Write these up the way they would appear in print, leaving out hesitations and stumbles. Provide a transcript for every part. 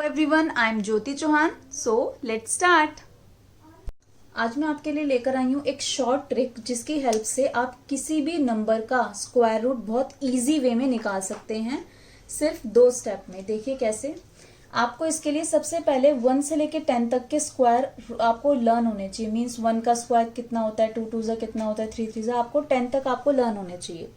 Everyone, I am Jyoti Chauhan. So let's start. आज मैं आपके लिए लेकर आई हूँ एक शॉर्ट ट्रिक जिसकी हेल्प से आप किसी भी नंबर का स्क्वायर रूट बहुत इजी वे में निकाल सकते हैं, सिर्फ 2 स्टेप में। देखिए कैसे। आपको इसके लिए सबसे पहले 1 से लेके 10 तक के स्क्वायर आपको लर्न होने चाहिए। मीन्स 1 का स्क्वायर कितना होता है, 2 2 जा कितना होता है, 3 3 जा, आपको 10 तक आपको लर्न होने चाहिए।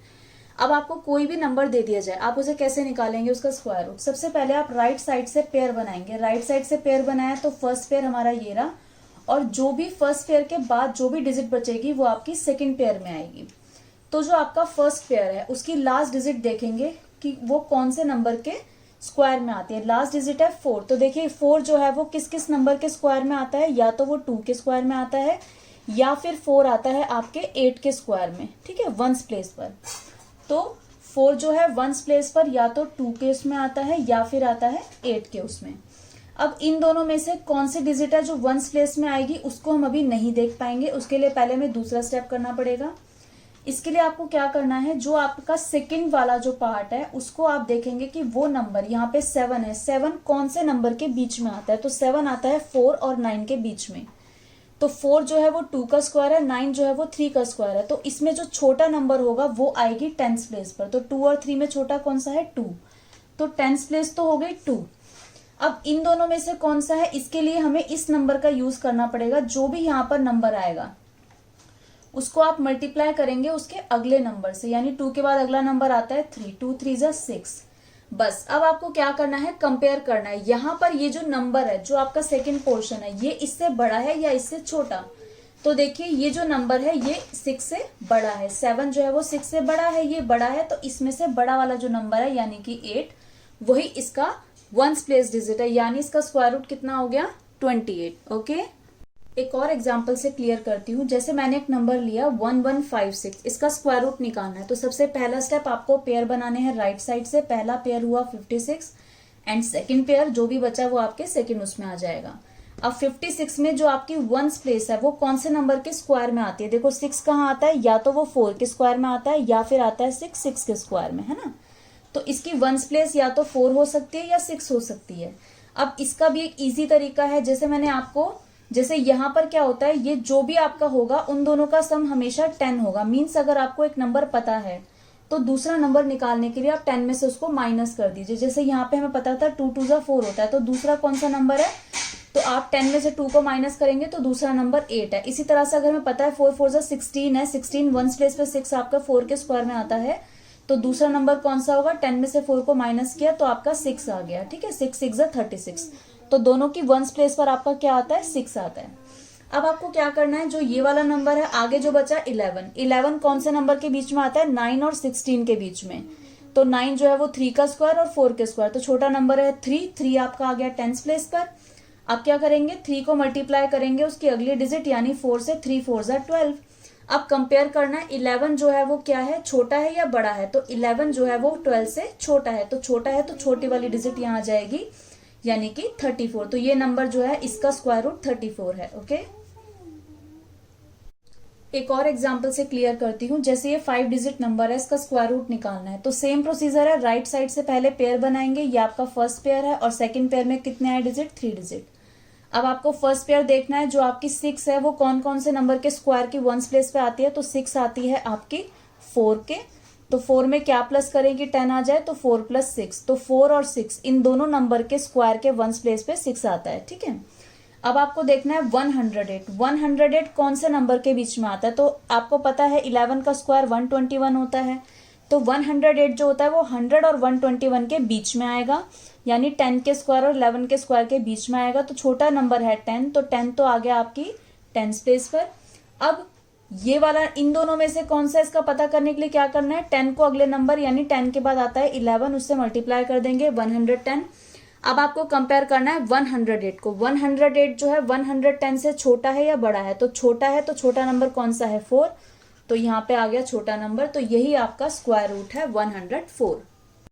अब आपको कोई भी नंबर दे दिया जाए, आप उसे कैसे निकालेंगे उसका स्क्वायर रूट। सबसे पहले आप राइट साइड से पेयर बनाएंगे। राइट साइड से पेयर बनाया तो फर्स्ट पेयर हमारा ये रहा, और जो भी फर्स्ट पेयर के बाद जो भी डिजिट बचेगी वो आपकी सेकंड पेयर में आएगी। तो जो आपका फर्स्ट पेयर है उसकी लास्ट डिजिट देखेंगे कि वो कौन से नंबर के स्क्वायर में आती है। लास्ट डिजिट है 4, तो देखिए 4 जो है वो किस किस नंबर के स्क्वायर में आता है, या तो वो 2 के स्क्वायर में आता है या फिर 4 आता है आपके 8 के स्क्वायर में। ठीक है, वंस प्लेस पर। तो 4 जो है वंस प्लेस पर या तो 2 के उसमें आता है या फिर आता है 8 के उसमें। अब इन दोनों में से कौन सी डिजिट है जो वंस प्लेस में आएगी उसको हम अभी नहीं देख पाएंगे। उसके लिए पहले हमें दूसरा स्टेप करना पड़ेगा। इसके लिए आपको क्या करना है, जो आपका सेकंड वाला जो पार्ट है उसको आप देखेंगे कि वो नंबर यहाँ पे 7 है, 7 कौन से नंबर के बीच में आता है। तो 7 आता है 4 और 9 के बीच में। तो 4 जो है वो 2 का स्क्वायर है, 9 जो है वो 3 का स्क्वायर है। तो इसमें जो छोटा नंबर होगा वो आएगी 10th प्लेस पर। तो 2 और 3 में छोटा कौन सा है, 2। तो 10th प्लेस तो हो गई 2। अब इन दोनों में से कौन सा है, इसके लिए हमें इस नंबर का यूज करना पड़ेगा। जो भी यहाँ पर नंबर आएगा उसको आप मल्टीप्लाई करेंगे उसके अगले नंबर से, यानी 2 के बाद अगला नंबर आता है 3, 2 3 जा 6। बस अब आपको क्या करना है, कंपेयर करना है। यहाँ पर ये जो नंबर है, जो आपका सेकंड पोर्शन है, ये इससे बड़ा है या इससे छोटा। तो देखिए ये जो नंबर है ये 6 से बड़ा है, 7 जो है वो 6 से बड़ा है, ये बड़ा है। तो इसमें से बड़ा वाला जो नंबर है यानी कि 8, वही इसका वंस प्लेस डिजिट है, यानी इसका स्क्वायर रूट कितना हो गया, 28। ओके, एक और एग्जाम्पल से क्लियर करती हूँ। जैसे मैंने एक नंबर लिया 1156, इसका स्क्वायर रूट निकालना है। तो सबसे पहला स्टेप आपको पेयर बनाने हैं राइट साइड से। पहला पेयर हुआ 56 एंड सेकंड पेयर जो भी बचा वो आपके सेकंड उसमें आ जाएगा। अब 56 में जो आपकी वंस प्लेस है वो कौन से नंबर के स्क्वायर में आती है। देखो 6 कहाँ आता है, या तो वो 4 के स्क्वायर में आता है या फिर आता है 6 के स्क्वायर में, है ना। तो इसकी वंस प्लेस या तो 4 हो सकती है या 6 हो सकती है। अब इसका भी एक ईजी तरीका है। जैसे मैंने आपको, जैसे यहाँ पर क्या होता है, ये जो भी आपका होगा उन दोनों का सम हमेशा 10 होगा। मीन्स अगर आपको एक नंबर पता है तो दूसरा नंबर निकालने के लिए आप 10 में से उसको माइनस कर दीजिए। जैसे यहाँ पे हमें पता था 2 2 जा 4 होता है, तो दूसरा कौन सा नंबर है, तो आप 10 में से 2 को माइनस करेंगे तो दूसरा नंबर 8 है। इसी तरह से अगर हमें पता है 4 4 जा 16 है, 16 वंस प्लेस पे 6 आपका 4 के स्क्वायर में आता है, तो दूसरा नंबर कौन सा होगा, 10 में से 4 को माइनस किया तो आपका 6 आ गया। ठीक है, 6 6 जा 36। तो दोनों की वंस प्लेस पर आपका क्या आता है, 6 आता है। अब आपको क्या करना है, जो ये वाला नंबर है आगे जो बचा 11 कौन से नंबर के बीच में आता है, 9 और 16 के बीच में। तो 9 जो है वो 3 का स्क्वायर और 4 के स्क्वायर। तो छोटा नंबर है 3 आपका आ गया 10th प्लेस पर। अब क्या करेंगे, 3 को मल्टीप्लाई करेंगे उसकी अगली डिजिट यानी 4 से, 3 4 जा 12। अब कंपेयर करना है 11 जो है वो क्या है, छोटा है या बड़ा है। तो 11 जो है वो 12 से छोटा है, तो छोटा है तो छोटी वाली डिजिट यहाँ आ जाएगी यानी कि 34। तो ये नंबर जो है इसका स्क्वायर रूट 34 है। ओके, एक और एग्जांपल से क्लियर करती हूँ। जैसे ये 5 डिजिट नंबर है, इसका स्क्वायर रूट निकालना है। तो सेम प्रोसीजर है, राइट साइड से पहले पेयर बनाएंगे। ये आपका फर्स्ट पेयर है और सेकंड पेयर में कितने आए डिजिट, 3 डिजिट। अब आपको फर्स्ट पेयर देखना है, जो आपकी 6 है वो कौन कौन से नंबर के स्क्वायर की वंस प्लेस पे आती है। तो 6 आती है आपकी 4 के। तो 4 में क्या प्लस करेंगे, 10 आ जाए तो 4 + 6। तो 4 और 6 इन दोनों नंबर के स्क्वायर के वंस प्लेस पे 6 आता है। ठीक है, अब आपको देखना है 108। 108 कौन से नंबर के बीच में आता है। तो आपको पता है 11 का स्क्वायर 121 होता है। तो 108 जो होता है वो 100 और 121 के बीच में आएगा, यानी 10 के स्क्वायर और 11 के स्क्वायर के बीच में आएगा। तो छोटा नंबर है 10, तो 10 तो आ गया आपकी 10th प्लेस पर। अब ये वाला इन दोनों में से कौन सा, इसका पता करने के लिए क्या करना है, 10 को अगले नंबर यानी 10 के बाद आता है 11, उससे मल्टीप्लाई कर देंगे 110। अब आपको कंपेयर करना है 108 को। 108 जो है 110 से छोटा है या बड़ा है। तो छोटा है तो छोटा नंबर कौन सा है, 4। तो यहाँ पे आ गया छोटा नंबर। तो यही आपका स्क्वायर रूट है 104।